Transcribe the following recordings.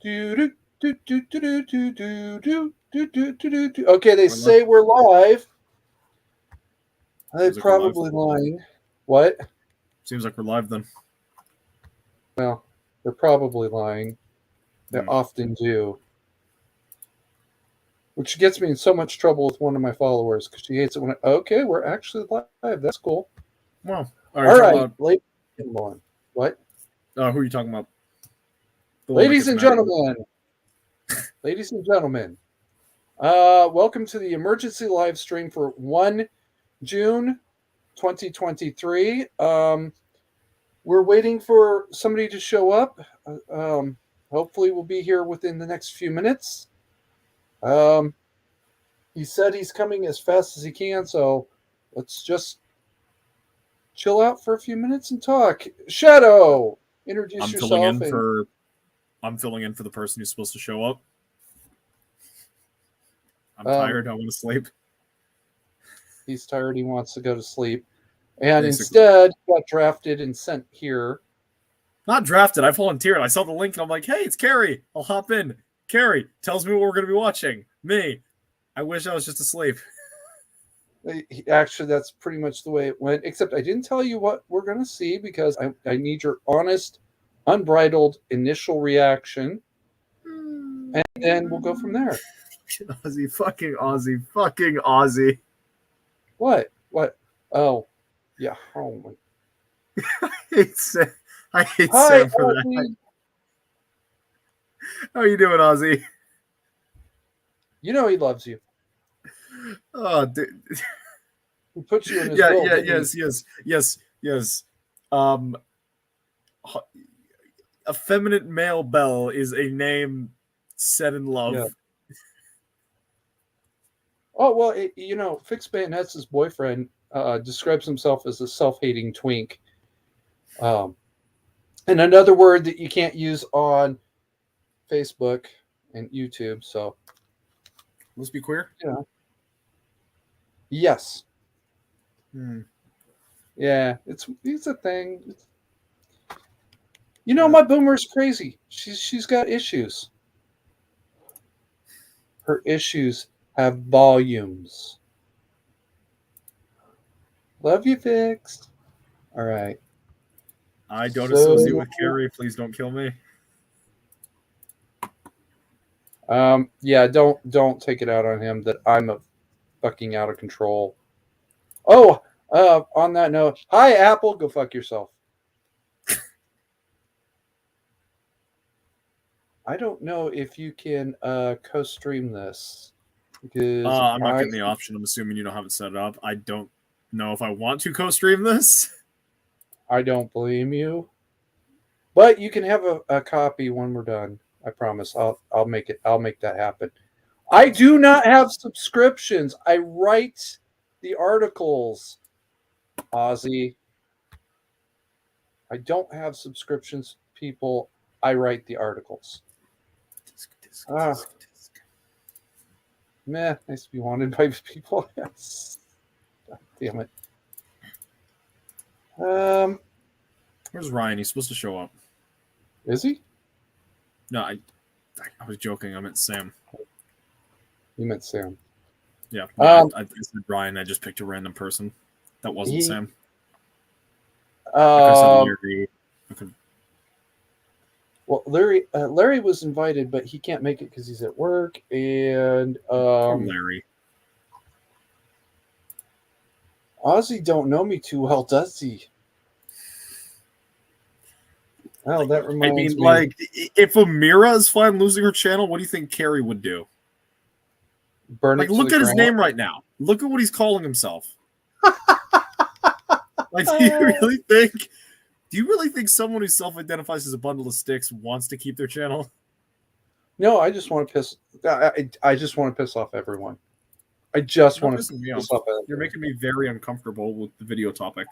Okay, they say we're live. They're Seems like we're live. probably lying. What? Seems like we're live then. Well, they're probably lying. They often do. Which gets me in so much trouble with one of my followers because she hates it when okay, we're actually live. That's cool. Well, all right, ladies and gentlemen. What? Who are you talking about? Ladies and gentlemen. Ladies and gentlemen. Welcome to the emergency live stream for 1 June 2023. We're waiting for somebody to show up. Hopefully, we'll be here within the next few minutes. He said he's coming as fast as he can, so let's just chill out for a few minutes and talk. Shadow, introduce yourself. I'm filling in for the person who's supposed to show up. I'm tired. I want to sleep. He's tired. He wants to go to sleep. And instead, got drafted and sent here. Not drafted. I volunteered. I saw the link and I'm like, hey, it's Carrie. I'll hop in. Carrie tells me what we're going to be watching. Me. I wish I was just asleep. Actually, that's pretty much the way it went. Except I didn't tell you what we're going to see because I need your honest, unbridled initial reaction. And then we'll go from there. Fucking Aussie. What? Oh, yeah. Oh my. I hate Sam for that. How are you doing, Aussie? You know he loves you. Oh, dude. He puts you in his role. Yes. Effeminate male Belle is a name set in love. Yeah. Oh, well, Fix Bayonet's boyfriend describes himself as a self-hating twink. And another word that you can't use on Facebook and YouTube, so. Must be queer? Yeah. Yes. Yeah, it's a thing. My boomer's crazy. She's got issues. Her issues have volumes. Love you, Fix. All right. I don't associate with Carrie. Please don't kill me. Yeah, don't take it out on him that I'm fucking out of control. Oh, on that note, hi Apple, go fuck yourself. I don't know if you can co-stream this because I'm not getting the option. I'm assuming you don't have it set up. I don't know if I want to co-stream this. I don't blame you, but you can have a copy when we're done. I promise. I'll make it. I'll make that happen. I do not have subscriptions. I write the articles, Ozzy. I don't have subscriptions, people. I write the articles. Meh, nice to be wanted by people. Yes. God damn it. Where's Ryan? He's supposed to show up. Is he? No, I was joking. I meant Sam. You meant Sam. Yeah. I said Ryan. I just picked a random person. That wasn't Sam. I could Well, Larry was invited, but he can't make it because he's at work. And Larry. Ozzy don't know me too well, does he? Oh, that reminds me. Like, if Amira is fine losing her channel, what do you think Carrie would do? Burn it. Look at his name right now. Look at what he's calling himself. Like, do you really think someone who self-identifies as a bundle of sticks wants to keep their channel? No, I just want to piss. I just want to piss off everyone. I just want to piss off everyone. You're making me very uncomfortable with the video topic.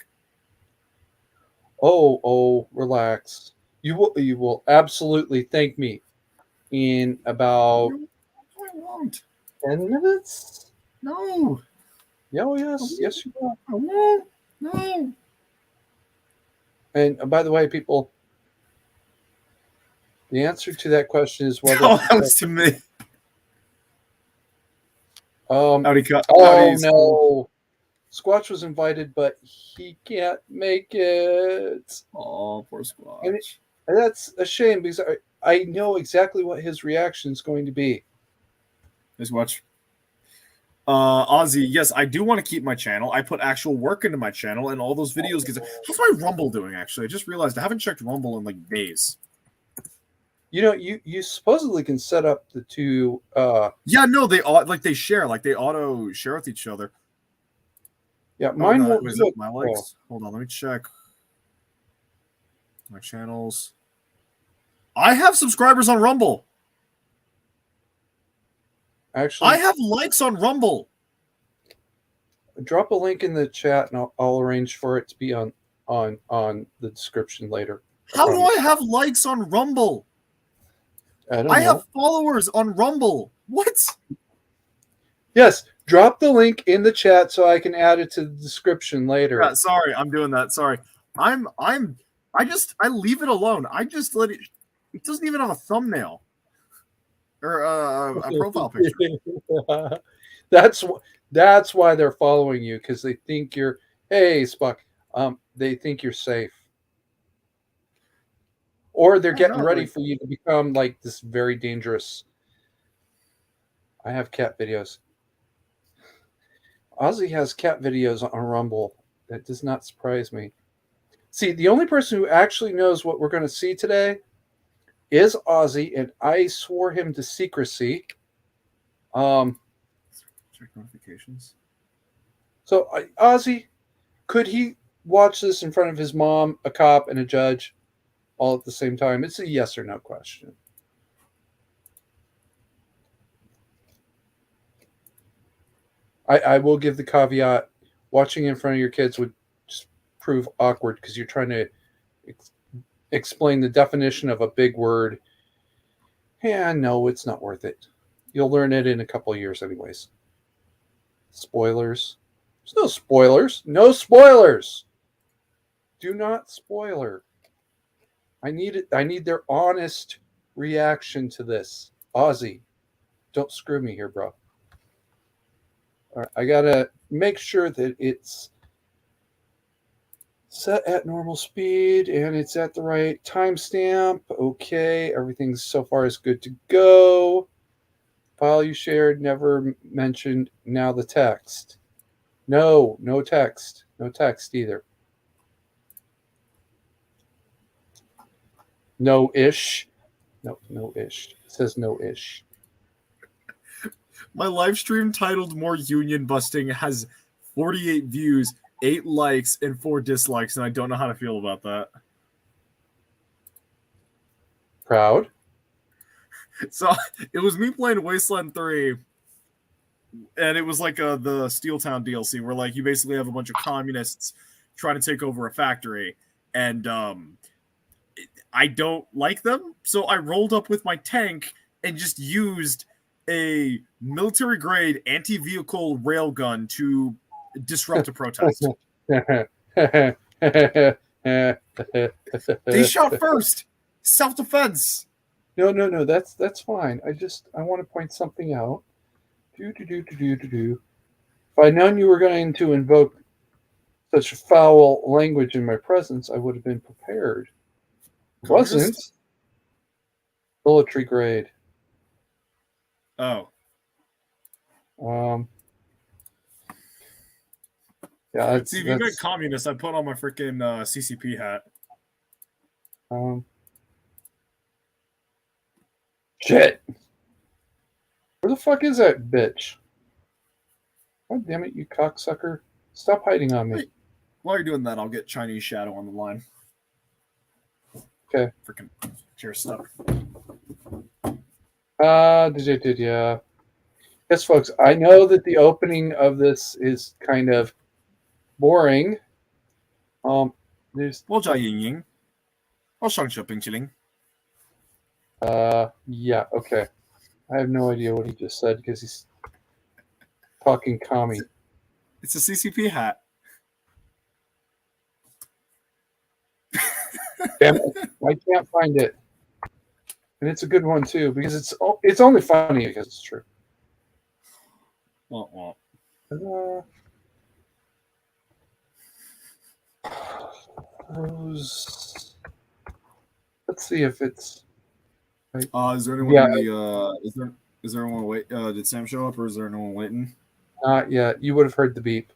Oh, relax. You will absolutely thank me in about 10 minutes. No. Oh, yes, you will. I won't. No. And by the way, people, The answer to that question is whether. Oh, that was to me. Oh Howdy, no, Squatch was invited, but he can't make it. Oh, poor Squatch. And that's a shame because I know exactly what his reaction is going to be. Let's watch. Ozzy, yes, I do want to keep my channel. I put actual work into my channel and all those videos. How's my Rumble doing, actually? I just realized I haven't checked Rumble in like days. You know, you supposedly can set up the two. Yeah, no, they share, like they auto share with each other. Yeah, mine won't. Was it my likes? Hold on, let me check my channels. I have subscribers on Rumble. Actually, I have likes on Rumble. Drop a link in the chat, and I'll arrange for it to be on the description later. How do I have likes on Rumble? I don't know. I have followers on Rumble. What? Yes, drop the link in the chat so I can add it to the description later. Yeah, sorry, I'm doing that. Sorry. I leave it alone. I just let it. It doesn't even have a thumbnail or a profile picture. That's why they're following you, because they think you're, hey Spock, they think you're safe, or they're getting ready for you to become like this very dangerous. I have cat videos. Ozzy has cat videos on Rumble. That does not surprise me. See, the only person who actually knows what we're going to see today is Ozzy, and I swore him to secrecy. Check notifications. So, Ozzy, could he watch this in front of his mom, a cop, and a judge all at the same time? It's a yes or no question. I will give the caveat, watching in front of your kids would just prove awkward because you're trying to explain the definition of a big word. Yeah, no, it's not worth it. You'll learn it in a couple of years anyways. Spoilers. There's no spoilers. No spoilers. Do not spoiler. I need their honest reaction to this. Ozzy, don't screw me here, bro. All right, I gotta make sure that it's set at normal speed and it's at the right timestamp. Okay, everything's so far is good to go. File you shared, never mentioned. Now the text. No text. No text either. No-ish. No-ish. It says no-ish. My live stream titled More Union Busting has 48 views, 8 likes, and 4 dislikes, and I don't know how to feel about that. Proud. So it was me playing Wasteland 3, and it was like the Steeltown DLC, where like you basically have a bunch of communists trying to take over a factory, and I don't like them, so I rolled up with my tank and just used a military-grade anti-vehicle railgun to disrupt a protest. They shot first. Self-defense. No. That's fine. I want to point something out. If I'd known you were going to invoke such foul language in my presence, I would have been prepared. Wasn't military grade. Oh. Yeah. See, if you meant communist, I put on my freaking CCP hat. Shit. Where the fuck is that bitch? God damn it, you cocksucker. Stop hiding on me. Wait. While you're doing that, I'll get Chinese Shadow on the line. Okay. Freaking chair stuck. Yeah. Yes, folks, I know that the opening of this is kind of boring. There's Yeah, okay. I have no idea what he just said because he's talking commie. It's a CCP hat. Damn it. I can't find it. and it's a good one too because it's only funny because it's true. Well. Uh, Rose. Let's see if it's right. Is there anyone Yeah, in the? Is there anyone wait? Did Sam show up, or is there anyone waiting? not yet. You would have heard the beep.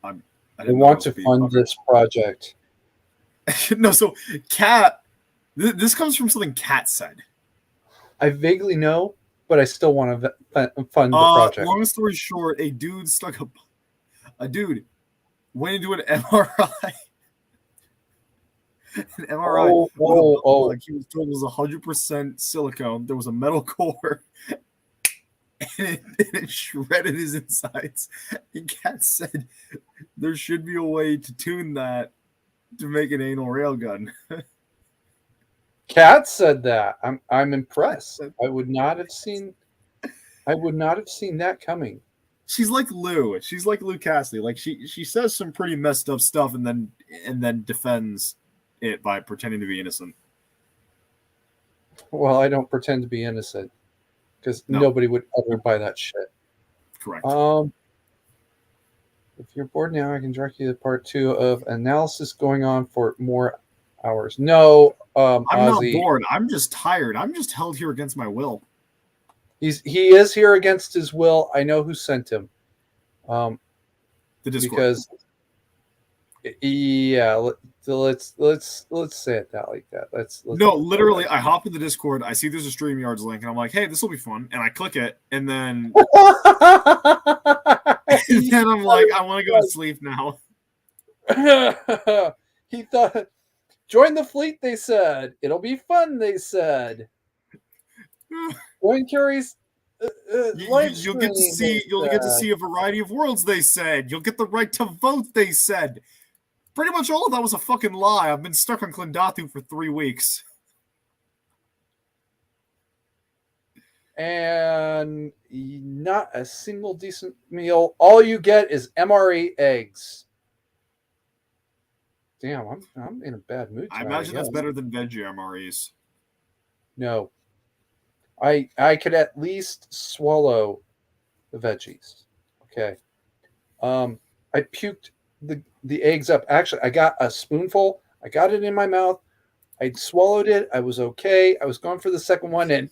I They didn't know there want was to a beep. fund this project. No, so Cat. This comes from something Cat said. I vaguely know, but I still want to fund the project. Long story short, a dude went into an MRI. An MRI with a butt plug he was told was 100% silicone. There was a metal core, and it shredded his insides. And Cat said there should be a way to tune that to make an anal railgun. Kat said that. I'm impressed. I would not have seen that coming. She's like Lou. She's like Lou Cassidy. Like she says some pretty messed up stuff and then defends it by pretending to be innocent. Well, I don't pretend to be innocent because nobody would ever buy that shit. Correct. If you're bored now, I can direct you to part 2 of analysis going on for more hours. No, I'm Ozzy, not bored. I'm just tired. I'm just held here against my will. He is here against his will. I know who sent him. The Discord. Because yeah, let's say it that like that. Let's no, literally, I hop in the Discord. I see there's a StreamYards link, and I'm like, "Hey, this will be fun." And I click it, and then then I'm like, "I want to go to sleep now." He thought, join the fleet. They said it'll be fun. They said. Join Carrie's you'll get to see a variety of worlds. They said you'll get the right to vote. They said. Pretty much all of that was a fucking lie. I've been stuck on Klindatu for 3 weeks. And not a single decent meal. All you get is MRE eggs. Damn, I'm in a bad mood tonight, I imagine that's better than veggie MREs. No. I could at least swallow the veggies. Okay. I puked the eggs up. Actually, I got a spoonful. I got it in my mouth. I swallowed it. I was okay. I was going for the second one, and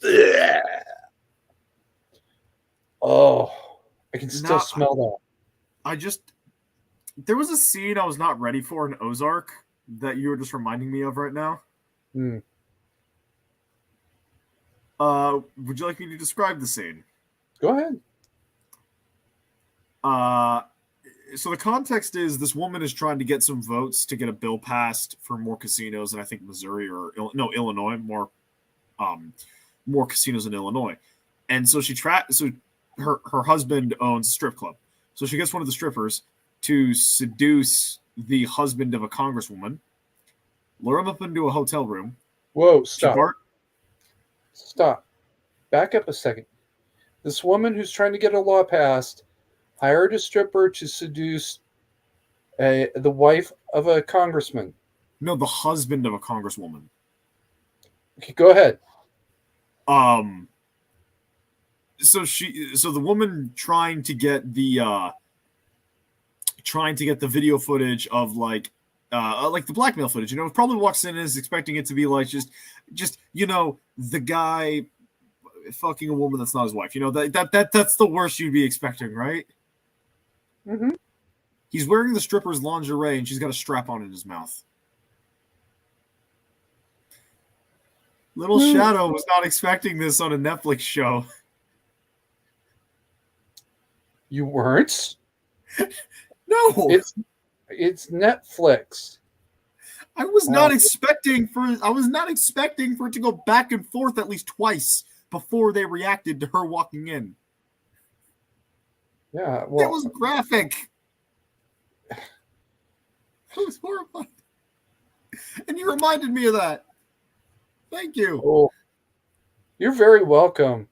oh, I can still smell that. There was a scene I was not ready for in Ozark that you were just reminding me of right now. Would you like me to describe the scene? Go ahead. So the context is this woman is trying to get some votes to get a bill passed for more casinos in I think Missouri or Illinois, more casinos in Illinois. And so her husband owns a strip club. So she gets one of the strippers to seduce the husband of a congresswoman, lure him up into a hotel room. Whoa, stop. Stop. Back up a second. This woman who's trying to get a law passed hired a stripper to seduce the wife of a congressman. No, the husband of a congresswoman. Okay, go ahead. So the woman trying to get the video footage of like the blackmail footage, probably walks in and is expecting it to be like just the guy fucking a woman that's not his wife. That's the worst you'd be expecting, right? Mm-hmm. He's wearing the stripper's lingerie and she's got a strap on in his mouth. Little Shadow was not expecting this on a Netflix show. You weren't? No. It's Netflix. I was not expecting for it to go back and forth at least twice before they reacted to her walking in. Yeah, well, it was graphic. It was horrifying. And you reminded me of that. Thank you. Oh, you're very welcome.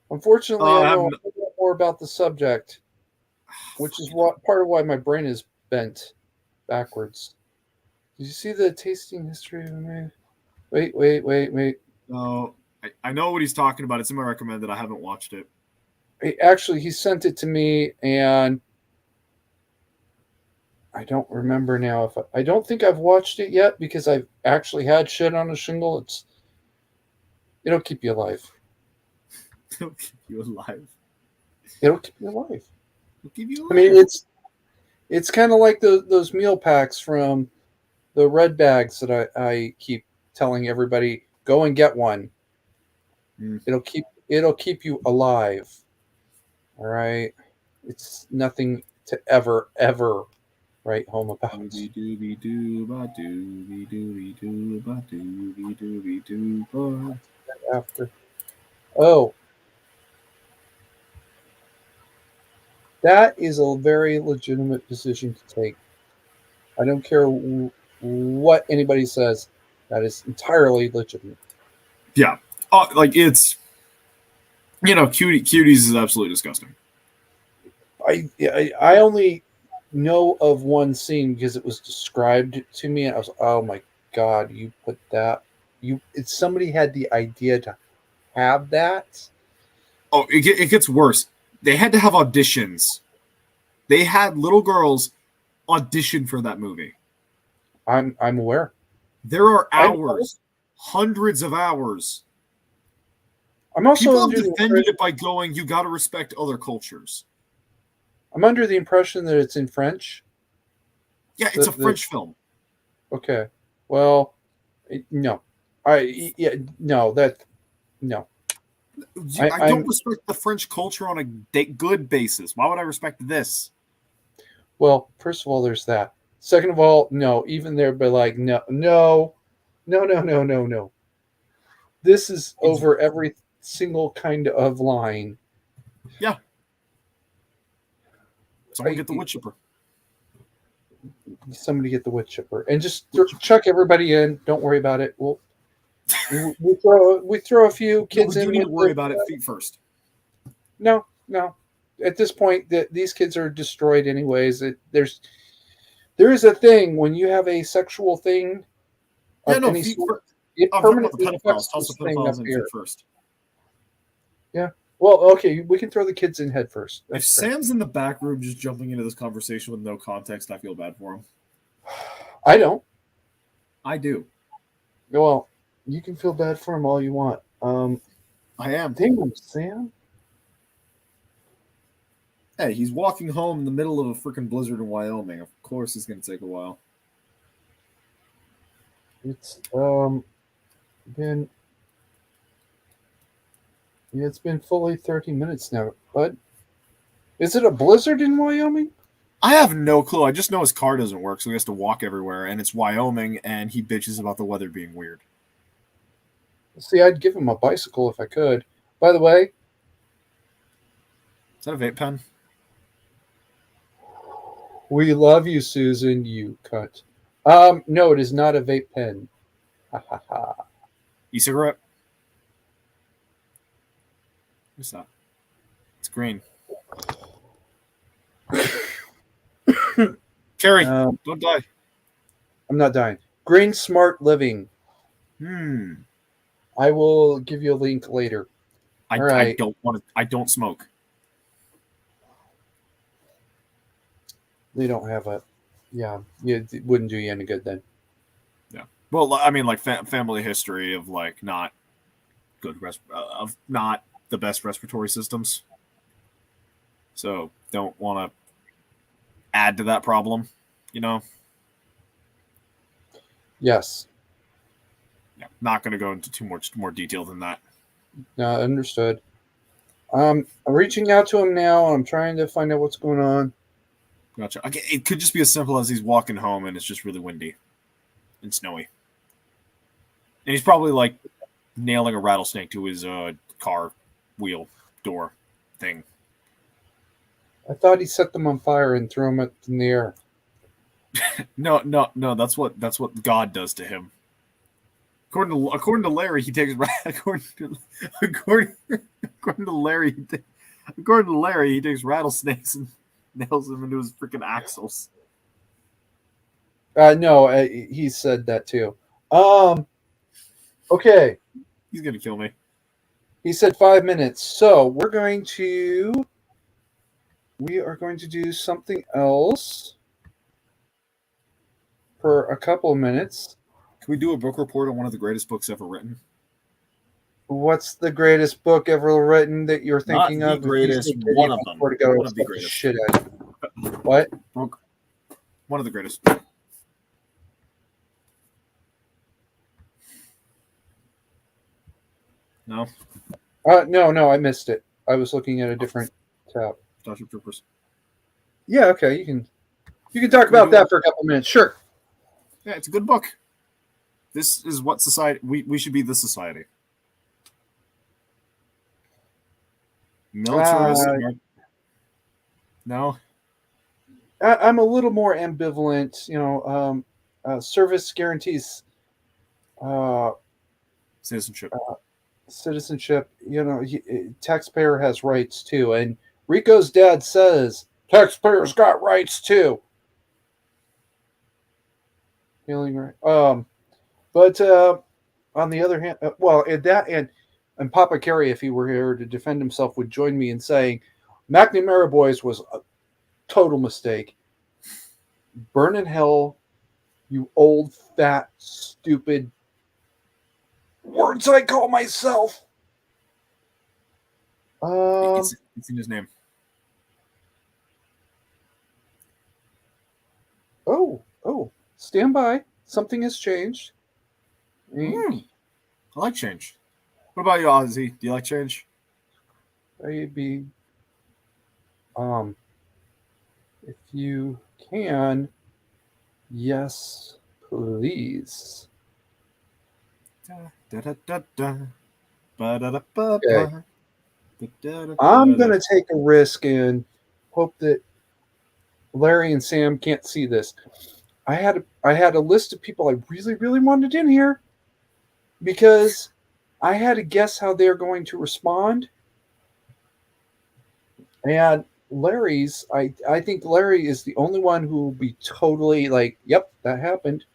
Unfortunately, I know a little more about the subject, which is part of why my brain is bent backwards. Did you see the tasting history of me? Wait. No, I know what he's talking about. It's in my recommended. I haven't watched it. Actually, he sent it to me, and I don't remember now. If I don't think I've watched it yet because I've actually had shit on a shingle. It'll keep you alive. It'll keep you alive. It'll keep you alive. It'll keep you I alive. mean, it's kind of like those meal packs from the red bags that I keep telling everybody go and get one. Mm. It'll keep you alive. All right, it's nothing to ever write home about. Doobie doobie doo ba doobie doobie doo ba doobie doobie doo ba. After that is a very legitimate decision to take. I don't care what anybody says. That is entirely legitimate. Yeah. Like it's cuties is absolutely disgusting. I only know of one scene because it was described to me, and I was, oh my god, you put that. Somebody had the idea to have that. Oh, it gets worse. They had to have auditions. They had little girls audition for that movie. I'm aware. There are I know. hours, hundreds of hours. I'm also People have under the defended it by going, "You got to respect other cultures." I'm under the impression that it's in French. Yeah, it's a French film. Okay. Well, no. No, that no. I don't respect the French culture on a good basis. Why would I respect this? Well, first of all, there's that. Second of all, no. Even there, but like, no. This is over every single kind of line. Yeah. Someone get the wood chipper. Somebody get the wood chipper and just chuck everybody in. Don't worry about it. We throw a few kids in. We do need to worry about it feet first. No. At this point, these kids are destroyed anyways. There is a thing when you have a sexual thing of any sort. It permanently affects this thing up here. First. Yeah. Well, okay, we can throw the kids in head first. If Sam's in the back room just jumping into this conversation with no context, I feel bad for him. I don't. I do. Well, you can feel bad for him all you want. I am. Damn, Sam. Hey, he's walking home in the middle of a freaking blizzard in Wyoming. Of course it's going to take a while. It's been it's been fully 30 minutes now, bud. Is it a blizzard in Wyoming? I have no clue. I just know his car doesn't work, so he has to walk everywhere, and it's Wyoming, and he bitches about the weather being weird. See, I'd give him a bicycle if I could. By the way, is that a vape pen? We love you, Susan, you cunt. No, it is not a vape pen. Ha ha ha. E-cigarette? What's that? It's green. Carrie, don't die. I'm not dying. Green Smart Living. I will give you a link later. I don't want to. I don't smoke. They don't have a. Yeah, it wouldn't do you any good then. Yeah. Well, I mean, like family history of like not good of not the best respiratory systems. So don't want to add to that problem, you know. Yes. Yeah, not going to go into too much more detail than that. No, understood. I'm reaching out to him now. I'm trying to find out what's going on. Gotcha. Okay, it could just be as simple as he's walking home and it's just really windy and snowy. And he's probably like nailing a rattlesnake to his car wheel door thing. I thought he set them on fire and threw them in the air. No. That's what God does to him. According to Larry, he takes according to Larry, he takes rattlesnakes and nails them into his freaking axles. No, he said that too. Um, okay. He's gonna kill me. He said 5 minutes. So we are going to do something else for a couple of minutes. Can we do a book report on one of the greatest books ever written? What's the greatest book ever written that you're Not thinking the of? If you say greatest, any, one of I them. swear to God, I'll One of the slap the greatest. shit out of you. What? Book. One of the greatest. No? No, I missed it. I was looking at a different tab. Starship Troopers. Yeah, okay, you can talk Can we about do it? that for a couple minutes. Sure. Yeah, it's a good book. This is what society we should be the society. Militarism. No? I'm a little more ambivalent. Service guarantees uh, Citizenship. citizenship. Taxpayer has rights too, and Rico's dad says taxpayers got rights too. Feeling right. But on the other hand, and Papa Kerry, if he were here to defend himself, would join me in saying McNamara Boys was a total mistake. Burn in hell, you old fat stupid words I call myself. It's in his name. Oh, stand by. Something has changed. I like change. What about you, Ozzy? Do you like change? Maybe, if you can, yes, please. Okay. I'm gonna take a risk and hope that Larry and Sam can't see this. I had a list of people I really really wanted in here because I had to guess how they're going to respond. And I think Larry is the only one who will be totally like, "Yep, that happened.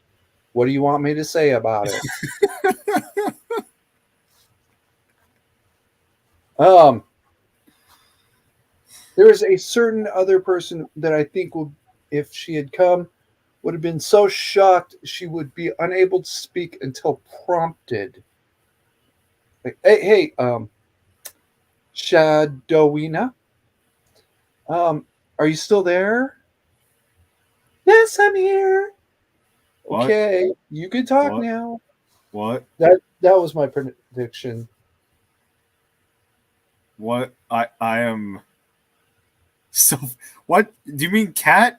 What do you want me to say about it?" um, there is a certain other person that I think will, if she had come, would have been so shocked she would be unable to speak until prompted. Like, hey, Shadowina, are you still there? Yes, I'm here. What? Okay, you can talk What? now. What? That was my prediction. What? I am. So what? Do you mean cat?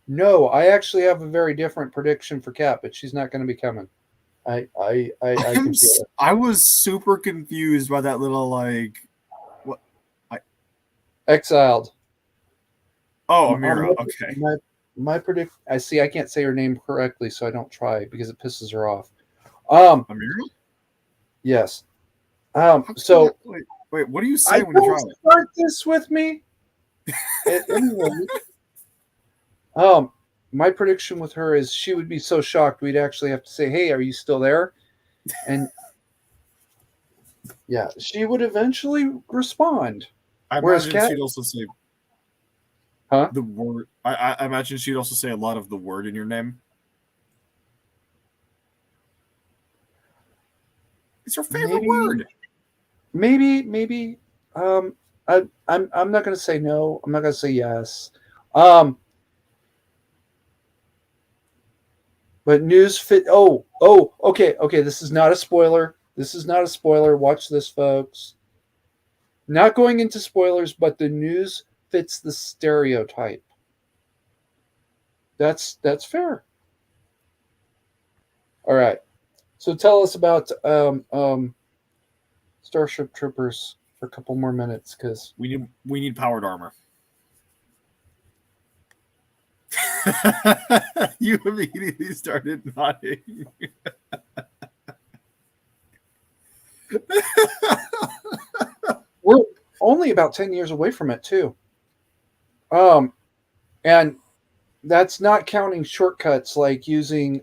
No, I actually have a very different prediction for Kat, but she's not going to be coming. I can feel it. I was super confused by that little like. What? Exiled. Oh, Amira. Okay. My predict. I see. I can't say her name correctly, so I don't try because it pisses her off. Amira. Yes. So wait. What do you say when you don't try it? start this with me. Anyway, my prediction with her is she would be so shocked we'd actually have to say, "Hey, are you still there?" And yeah, she would eventually respond. I Whereas imagine Kat, she'd also say huh? the word. I imagine she'd also say a lot of the word in your name. It's your favorite word. Maybe. I'm not going to say no. I'm not going to say yes. Um, but news fit. Okay. This is not a spoiler. This is not a spoiler. Watch this, folks. Not going into spoilers, but the news fits the stereotype. That's fair. All right. So tell us about Starship Troopers for a couple more minutes, because We need powered armor. You immediately started nodding. we're only about 10 years away from it too. And That's not counting shortcuts like using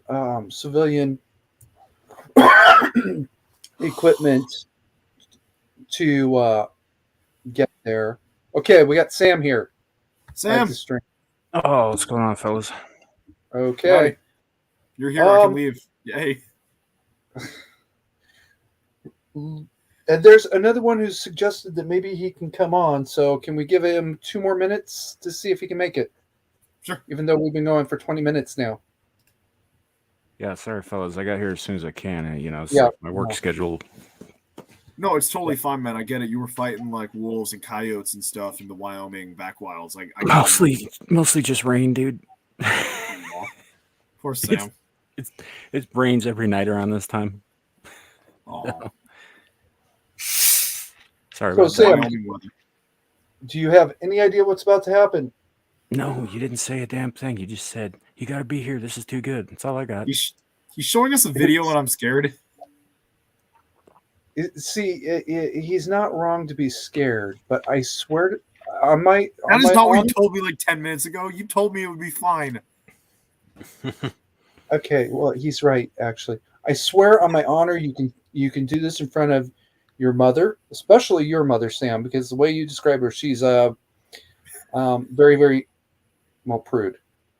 civilian equipment to get there. Okay, we got Sam here at the Sam, stream. Oh, what's going on, fellas? Okay. howdy. You're here. I can leave. Yay. And there's another one who's suggested that maybe he can come on. So can we give him 2 more minutes to see if he can make it? Sure. Even though we've been going for 20 minutes now. Yeah, sorry, fellas. I got here as soon as I can, and it's Yeah. like my work schedule. No, it's totally fine, man. I get it. You were fighting like wolves and coyotes and stuff in the Wyoming backwilds. I Mostly just rain, dude. Poor Sam. It's rains every night around this time. Oh, Sorry So about Sam, that. Wyoming weather. do you have any idea what's about to happen? No, you didn't say a damn thing. You just said you got to be here. This is too good. That's all I got. He's showing us a video and I'm scared. He's not wrong to be scared, but I swear to on my That on is my not what honor- you told me like 10 minutes ago. You told me it would be fine. Okay, well he's right actually. I swear on my honor you can do this in front of your mother, especially your mother, Sam, because the way you describe her, she's very, very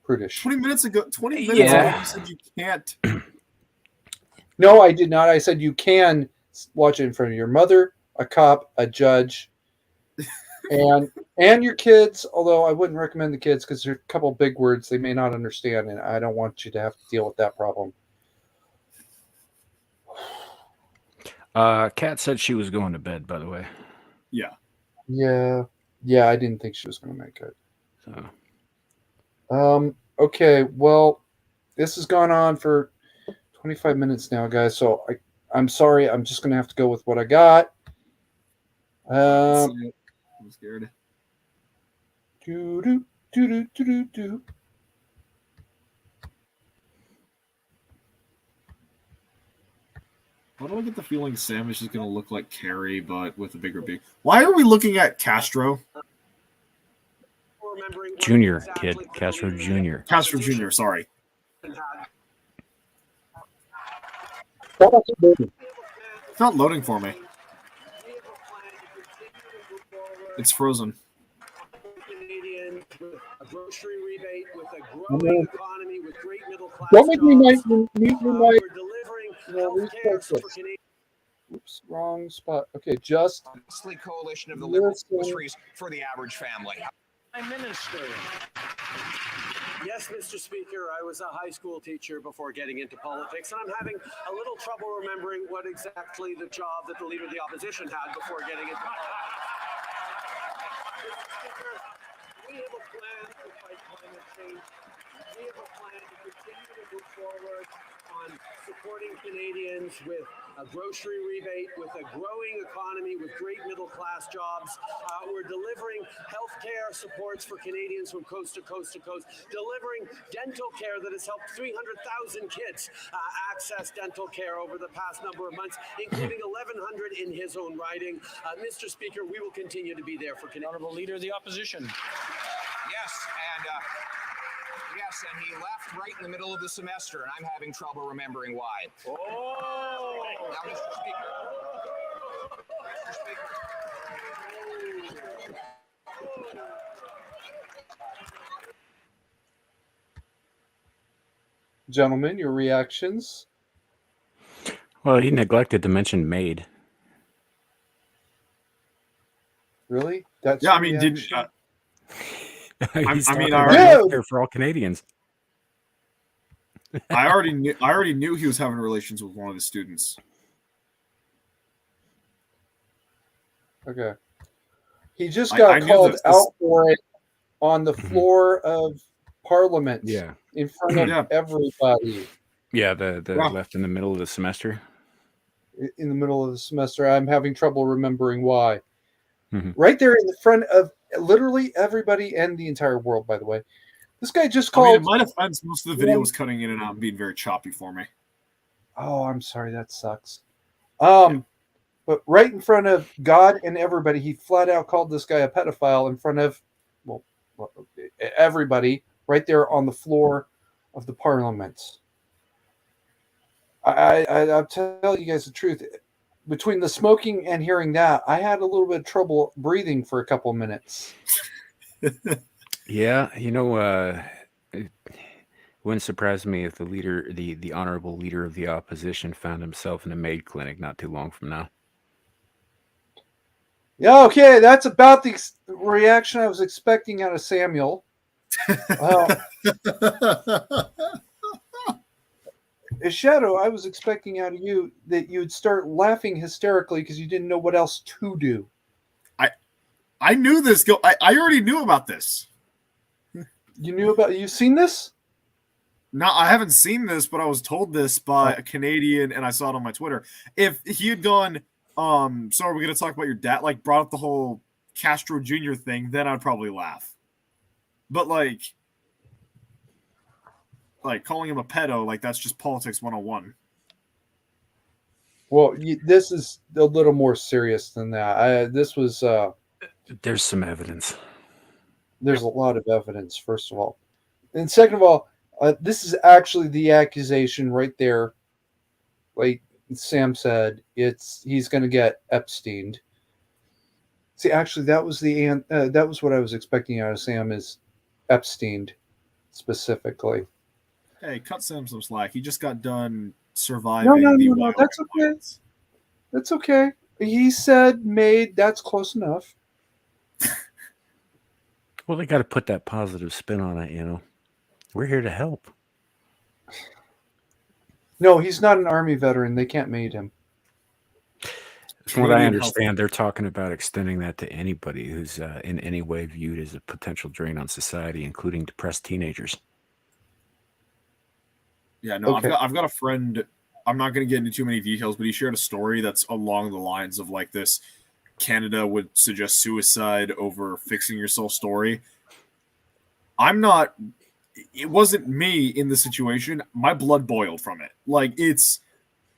prudish. 20 minutes ago Yeah. you said you can't. No, I did not. I said you can watch it in front of your mother, a cop, a judge, and your kids. Although I wouldn't recommend the kids because there are a couple big words they may not understand, and I don't want you to have to deal with that problem. Kat said she was going to bed, by the way. Yeah. Yeah, I didn't think she was going to make it. So Okay, well, this has gone on for 25 minutes now, guys. So I'm sorry. I'm just going to have to go with what I got. I'm scared. Do. Why do I get the feeling Sam is just going to look like Carrie, but with a bigger beak? Why are we looking at Castro? Junior kid, Castro Junior. Castro Jr., sorry. It's not loading for me. It's frozen. Don't make me mute your mic. Oops, wrong spot. Okay, just coalition of the liberal groceries for the average family. Prime Minister. Yes, Mr. Speaker, I was a high school teacher before getting into politics, and I'm having a little trouble remembering what exactly the job that the Leader of the Opposition had before getting into politics. Mr. Speaker, we have a plan to fight climate change. We have a plan to continue to move forward on supporting Canadians with a grocery rebate, with a growing economy, with great middle-class jobs. We're delivering health care supports for Canadians from coast to coast to coast, delivering dental care that has helped 300,000 kids access dental care over the past number of months, including 1,100 in his own riding. Mr. Speaker, we will continue to be there for Canadians. Honourable Leader of the Opposition. Yes, and he left right in the middle of the semester, and I'm having trouble remembering why. Oh! Now, Mr. Speaker. Gentlemen, your reactions. Well, he neglected to mention maid. Really? That's Yeah, I your mean, reaction? He's I mean, talking I about already- healthcare for all Canadians. I already knew he was having relations with one of his students. Okay. He just I got knew called this- out for it on the floor of Parliament Yeah. in front of Yeah. everybody Yeah, the Yeah. left in the middle of the semester. in the middle of the semester. I'm having trouble remembering why. Mhm. Right there in the front of literally everybody and the entire world, by the way. This guy just I mean, called. in my defense, most of the video was cutting in and out and being very choppy for me. Oh, I'm sorry. That sucks. But right in front of God and everybody, he flat out called this guy a pedophile in front of, well everybody, right there on the floor of the parliament. I'll tell you guys the truth. Between the smoking and hearing that, I had a little bit of trouble breathing for a couple minutes. Yeah, it wouldn't surprise me if the leader, the honorable leader of the opposition, found himself in a maid clinic not too long from now. Yeah, okay, that's about the reaction I was expecting out of Samuel. Shadow, I was expecting out of you that you'd start laughing hysterically because you didn't know what else to do. I knew this. I already knew about this. You've seen this? No, I haven't seen this, but I was told this by a Canadian, and I saw it on my Twitter. If he had gone, sorry, we're going to talk about your dad, like brought up the whole Castro Jr. thing, then I'd probably laugh. But like calling him a pedo, like that's just politics 101. Well, this is a little more serious than that. This was. There's some evidence. There's a lot of evidence, first of all. And second of all, this is actually the accusation right there. Like Sam said, he's going to get Epsteined. See, actually, that was what I was expecting out of Sam, is Epsteined specifically. Hey, cut Sam some slack. He just got done surviving. No. That's okay. That's okay. He said made. That's close enough. Well, they got to put that positive spin on it, We're here to help. No, he's not an Army veteran. They can't maid him. From what I understand, they're talking about extending that to anybody who's in any way viewed as a potential drain on society, including depressed teenagers. Yeah, no, okay. I've got a friend. I'm not going to get into too many details, but he shared a story that's along the lines of like this. Canada would suggest suicide over fixing yourself story. It wasn't me in the situation. My blood boiled from it. Like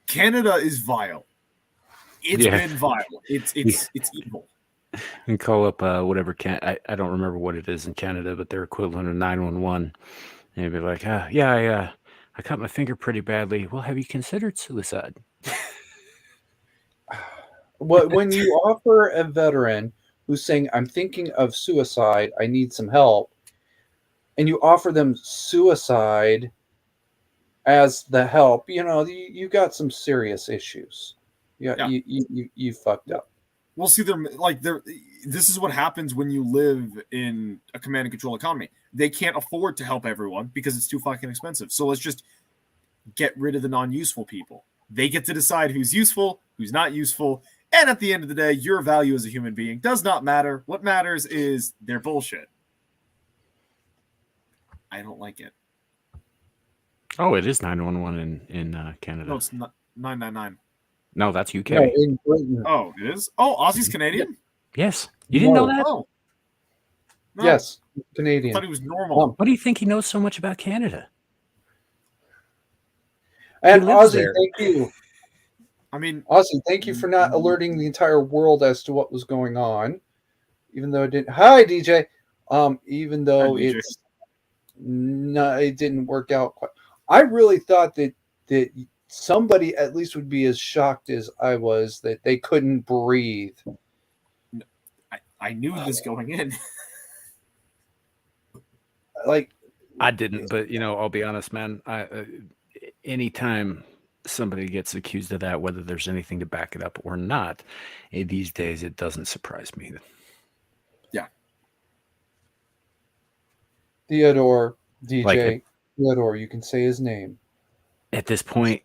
Canada is vile. It's been vile. It's evil. You can call up whatever I don't remember what it is in Canada, but their equivalent of 911. And you'd be like, I cut my finger pretty badly. Well, have you considered suicide? When you offer a veteran who's saying, I'm thinking of suicide, I need some help, and you offer them suicide as the help, you got some serious issues. Yeah. You fucked up. Well, see, this is what happens when you live in a command and control economy. They can't afford to help everyone because it's too fucking expensive. So let's just get rid of the non-useful people. They get to decide who's useful, who's not useful. And at the end of the day, your value as a human being does not matter. What matters is their bullshit. I don't like it. Oh, it is 911 in Canada. No, it's not 999. No, that's UK. No, in Britain. Oh, it is? Oh, Aussie's Canadian? Yes. You didn't know that? Oh. No. Yes, Canadian. I thought he was normal. What do you think he knows so much about Canada? And Ozzy, thank you. I mean, Ozzy, thank you for not alerting the entire world as to what was going on, even though it didn't. Hi, DJ. Even though it didn't work out quite. I really thought that somebody at least would be as shocked as I was that they couldn't breathe. I knew this going in. Like, I didn't, but I'll be honest, man. Anytime somebody gets accused of that, whether there's anything to back it up or not, these days it doesn't surprise me. Yeah. Theodore, DJ, Theodore, you can say his name. At this point,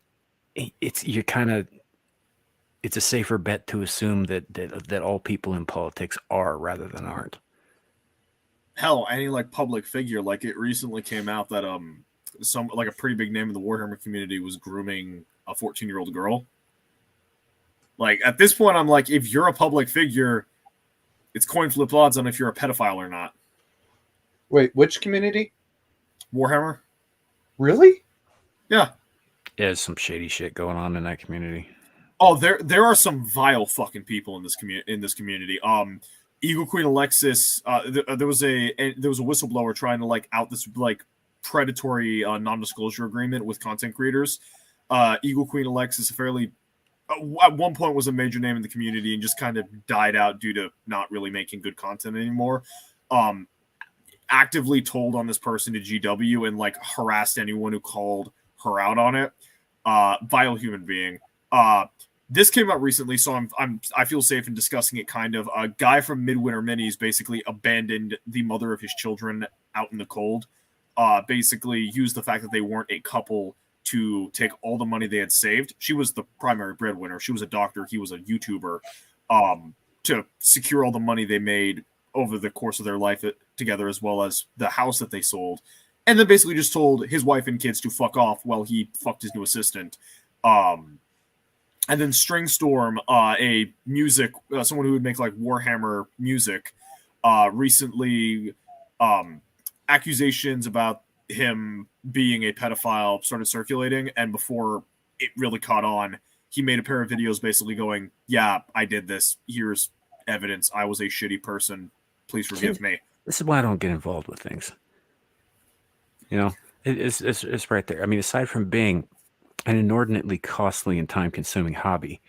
it's a safer bet to assume that all people in politics are rather than aren't. Hell, any public figure, it recently came out that a pretty big name in the Warhammer community was grooming a 14-year-old girl. At this point, I'm like, if you're a public figure, it's coin flip odds on if you're a pedophile or not. Wait, which community? Warhammer. Really? Yeah. Yeah, there's some shady shit going on in that community. Oh, there are some vile fucking people in this community. Eagle Queen Alexis, there was a whistleblower trying to like out this like predatory non-disclosure agreement with content creators. Eagle Queen Alexis, at one point was a major name in the community and just kind of died out due to not really making good content anymore. Actively told on this person to GW and like harassed anyone who called her out on it. Vile human being. This came out recently, so I feel safe in discussing it. Kind of a guy from Midwinter Minis basically abandoned the mother of his children out in the cold. Basically used the fact that they weren't a couple to take all the money they had saved. She was the primary breadwinner. She was a doctor. He was a YouTuber. To secure all the money they made over the course of their life together, as well as the house that they sold, and then basically just told his wife and kids to fuck off while he fucked his new assistant. And then Stringstorm, a music, someone who would make like Warhammer music, recently accusations about him being a pedophile started circulating, and before it really caught on, he made a pair of videos basically going, "Yeah, I did this. Here's evidence. I was a shitty person. Please forgive me." This is why I don't get involved with things. You know, it's right there. I mean, aside from being an inordinately costly and time-consuming hobby,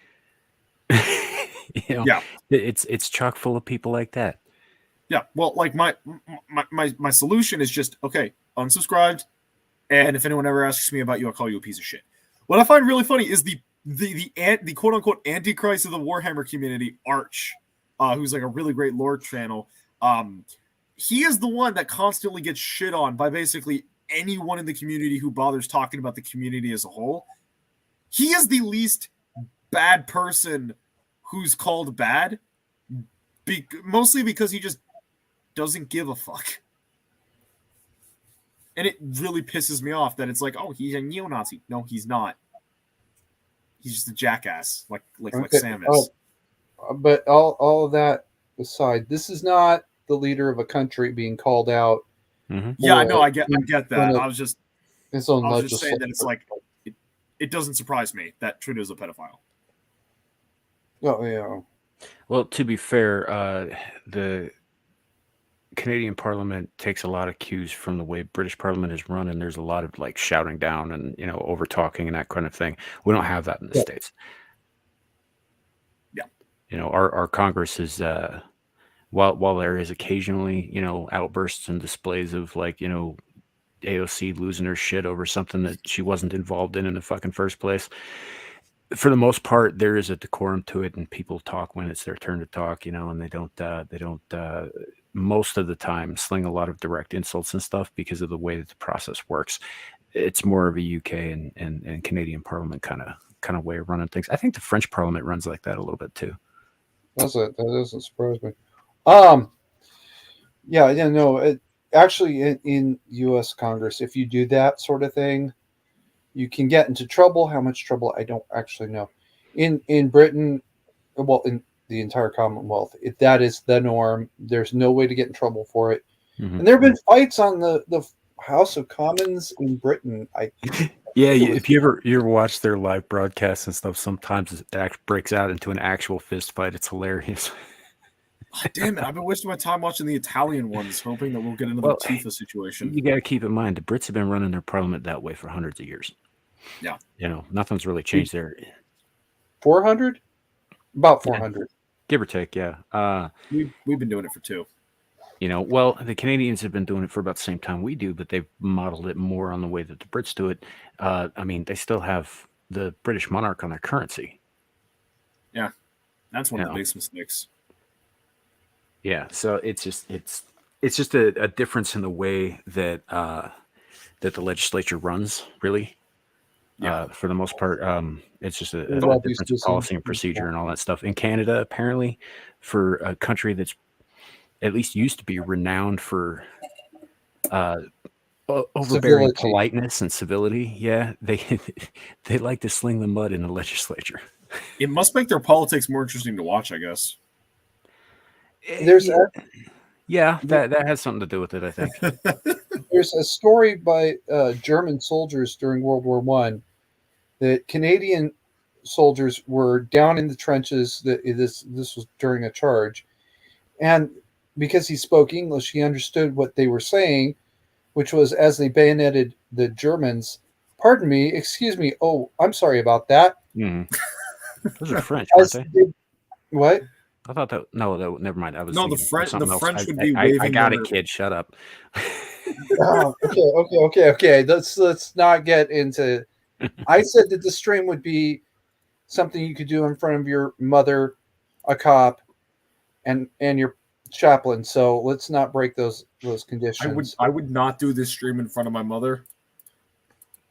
Yeah. it's chock full of people like that. Yeah, well, like my solution is just okay, unsubscribed, and if anyone ever asks me about you, I'll call you a piece of shit. What I find really funny is the quote unquote antichrist of the Warhammer community, Arch, who's like a really great lore channel. He is the one that constantly gets shit on by basically anyone in the community who bothers talking about the community as a whole. He is the least bad person who's called bad, mostly because he just doesn't give a fuck. And it really pisses me off that it's like, oh, he's a neo-Nazi. No, he's not. He's just a jackass, like Sam is. But all of that aside, this is not the leader of a country being called out. Mm-hmm. Yeah, no, I get that. I was just saying legislature. that it's like it doesn't surprise me that Trudeau's a pedophile. Oh yeah. Well, to be fair, the Canadian Parliament takes a lot of cues from the way British Parliament is run, and there's a lot of like shouting down and over talking and that kind of thing. We don't have that in the States. Yeah, our Congress is while there is occasionally outbursts and displays of like AOC losing her shit over something that she wasn't involved in the fucking first place. For the most part, there is a decorum to it, and people talk when it's their turn to talk, and they don't most of the time sling a lot of direct insults and stuff because of the way that the process works. It's more of a UK and Canadian Parliament kind of way of running things. I think the French Parliament runs like that a little bit too. That doesn't surprise me. Actually, in U.S. Congress, if you do that sort of thing, you can get into trouble. How much trouble, I don't actually know. In Britain, well, in the entire Commonwealth, that is the norm. There's no way to get in trouble for it. Mm-hmm. And there have been fights on the House of Commons in Britain. If you ever watch their live broadcasts and stuff, sometimes it breaks out into an actual fist fight. It's hilarious. Damn it! I've been wasting my time watching the Italian ones, hoping that we'll get another Tifa situation. You got to keep in mind the Brits have been running their parliament that way for hundreds of years. Yeah, nothing's really changed there. 400, about 400, give or take. Yeah, we've been doing it for 2. Well, the Canadians have been doing it for about the same time we do, but they've modeled it more on the way that the Brits do it. I mean, they still have the British monarch on their currency. Yeah, that's one of the biggest mistakes. Yeah, so it's just a difference in the way that that the legislature runs, really. Yeah. For the most part, it's just a difference in policy and procedure and all that stuff. In Canada, apparently, for a country that's at least used to be renowned for overbearing politeness and civility, they like to sling the mud in the legislature. It must make their politics more interesting to watch, I guess. That has something to do with it, I think. There's a story by German soldiers during World War I that Canadian soldiers were down in the trenches. This was during a charge, And because he spoke English, he understood what they were saying, which was as they bayoneted the Germans. Pardon me, excuse me. Oh, I'm sorry about that. Mhm. Those are French, aren't they? What? I thought that. No, never mind. I was No, the thinking of something else. French would be I waving got their. it, kid. Shut up. Oh, okay. Let's not get into. I said that the stream would be something you could do in front of your mother, a cop, and your chaplain. So let's not break those conditions. I would not do this stream in front of my mother.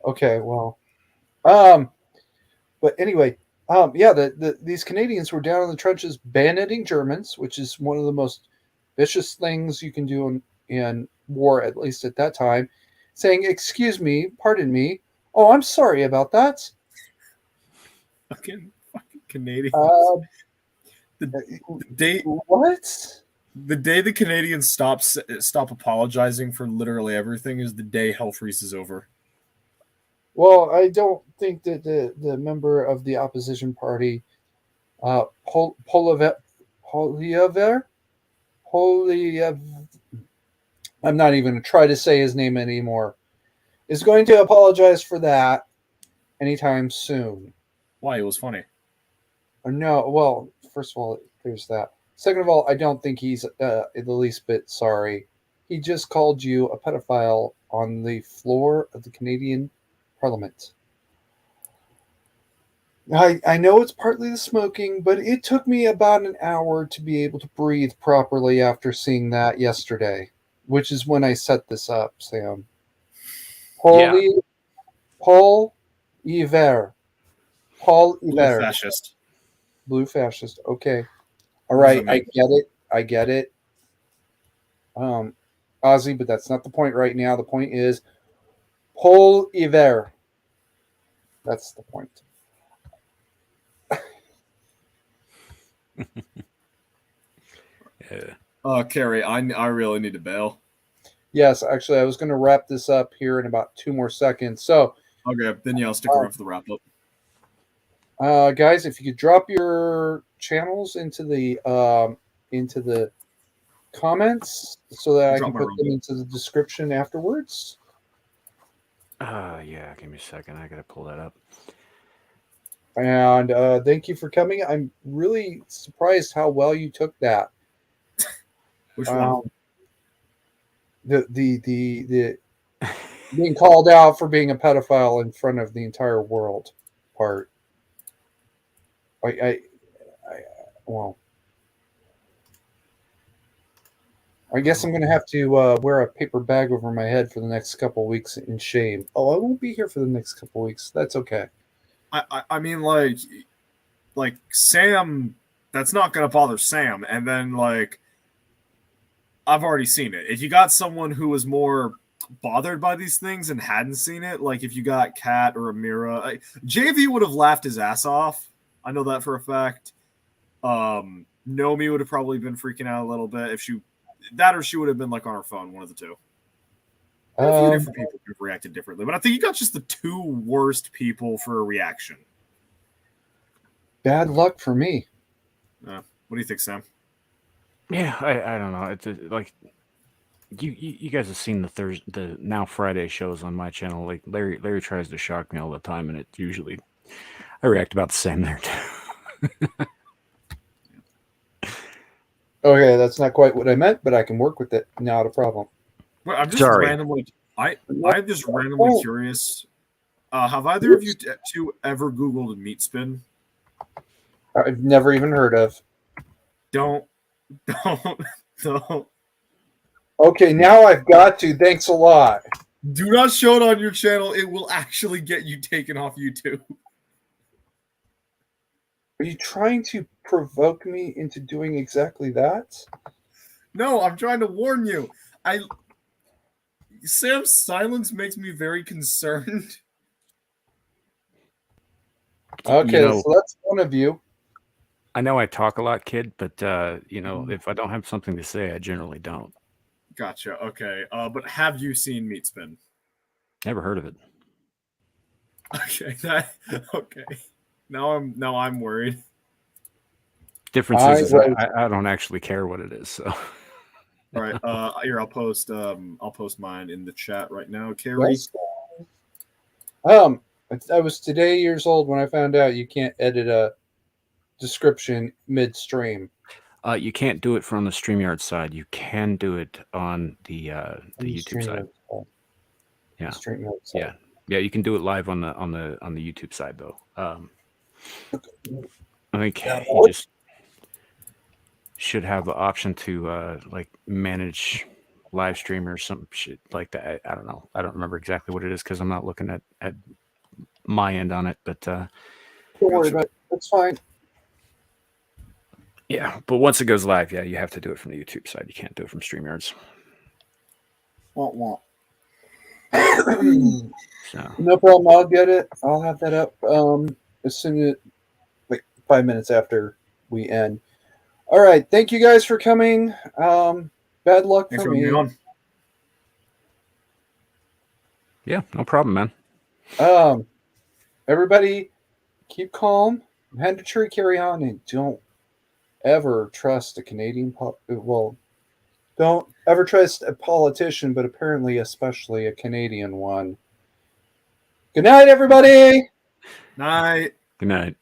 Okay, well, but anyway, yeah, these Canadians were down in the trenches bayoneting Germans, which is one of the most vicious things you can do in war, at least at that time. Saying, "Excuse me, pardon me. Oh, I'm sorry about that." Fucking Canadians. Uh, the day what? the day the Canadians stop apologizing for literally everything is the day hell freezes over. Well, I don't think that the member of the opposition party, Poliever, I'm not even going to try to say his name anymore, is going to apologize for that anytime soon. Why? It was funny. No, well, first of all, there's that. Second of all, I don't think he's the least bit sorry. He just called you a pedophile on the floor of the Canadian Parliament. I know it's partly the smoking, but it took me about an hour to be able to breathe properly after seeing that yesterday, which is when I set this up, Sam. Paul Iver. Paul Blue Iver. fascist. Blue fascist. Okay. All right. I get it. Ozzy, but that's not the point right now. The point is Paul Iver. That's the point. Yeah. Carrie, I really need to bail. Yes, actually, I was going to wrap this up here in about 2 more seconds. So, okay, then yeah, I'll stick around for the wrap up. Guys, if you could drop your channels into the comments so that I can put them into the description afterwards. Yeah, give me a second. I gotta pull that up. And thank you for coming. I'm really surprised how well you took that. Which one? The being called out for being a pedophile in front of the entire world part. Well, I guess I'm going to have to wear a paper bag over my head for the next couple of weeks in shame. Oh, I won't be here for the next couple of weeks. That's okay. I mean, like Sam, that's not going to bother Sam. And then, like, I've already seen it. If you got someone who was more bothered by these things and hadn't seen it, like if you got Kat or Amira, JV would have laughed his ass off. I know that for a fact. Nomi would have probably been freaking out a little bit if she would have been like on her phone, one of the two. A few different people could have reacted differently, but I think you got just the two worst people for a reaction. Bad luck for me. What do you think, Sam? Yeah, I don't know. It's like you guys have seen the now Friday shows on my channel. Like Larry tries to shock me all the time, and it usually I react about the same there too. Okay, that's not quite what I meant, but I can work with it. Not a problem. Well, I'm just Sorry. randomly. I'm just randomly curious. Have either of you two ever Googled meat spin? I've never even heard of. Don't. Okay, now I've got to. Thanks a lot. Do not show it on your channel. It will actually get you taken off YouTube. Are you trying to provoke me into doing exactly that? No, I'm trying to warn you. Sam's silence makes me very concerned. Okay, so that's one of you. I know I talk a lot, kid, but if I don't have something to say, I generally don't. Gotcha. Okay. But have you seen Meat Spin? Never heard of it. Okay. Okay. Now I'm worried. Difference is I don't actually care what it is. So All right. Here, I'll post mine in the chat right now. Carrie. Yes. I was today years old when I found out you can't edit a description midstream. You can't do it from the StreamYard side. You can do it on the YouTube side. Yeah. StreamYard side. Yeah. You can do it live on the YouTube side though. I think you just should have the option to like manage live stream or some shit like that. I don't know. I don't remember exactly what it is because I'm not looking at my end on it. But don't worry about it. It's fine. Yeah, but once it goes live, yeah, you have to do it from the YouTube side. You can't do it from StreamYards. Wah. So. No problem. I'll get it. I'll have that up as soon as like 5 minutes after we end. All right. Thank you guys for coming. Bad luck for me. Yeah, no problem, man. Everybody, keep calm. Hand to tree, carry on, and don't ever trust a Canadian. Don't ever trust a politician, but apparently, especially a Canadian one. Good night, everybody. Night. Good night.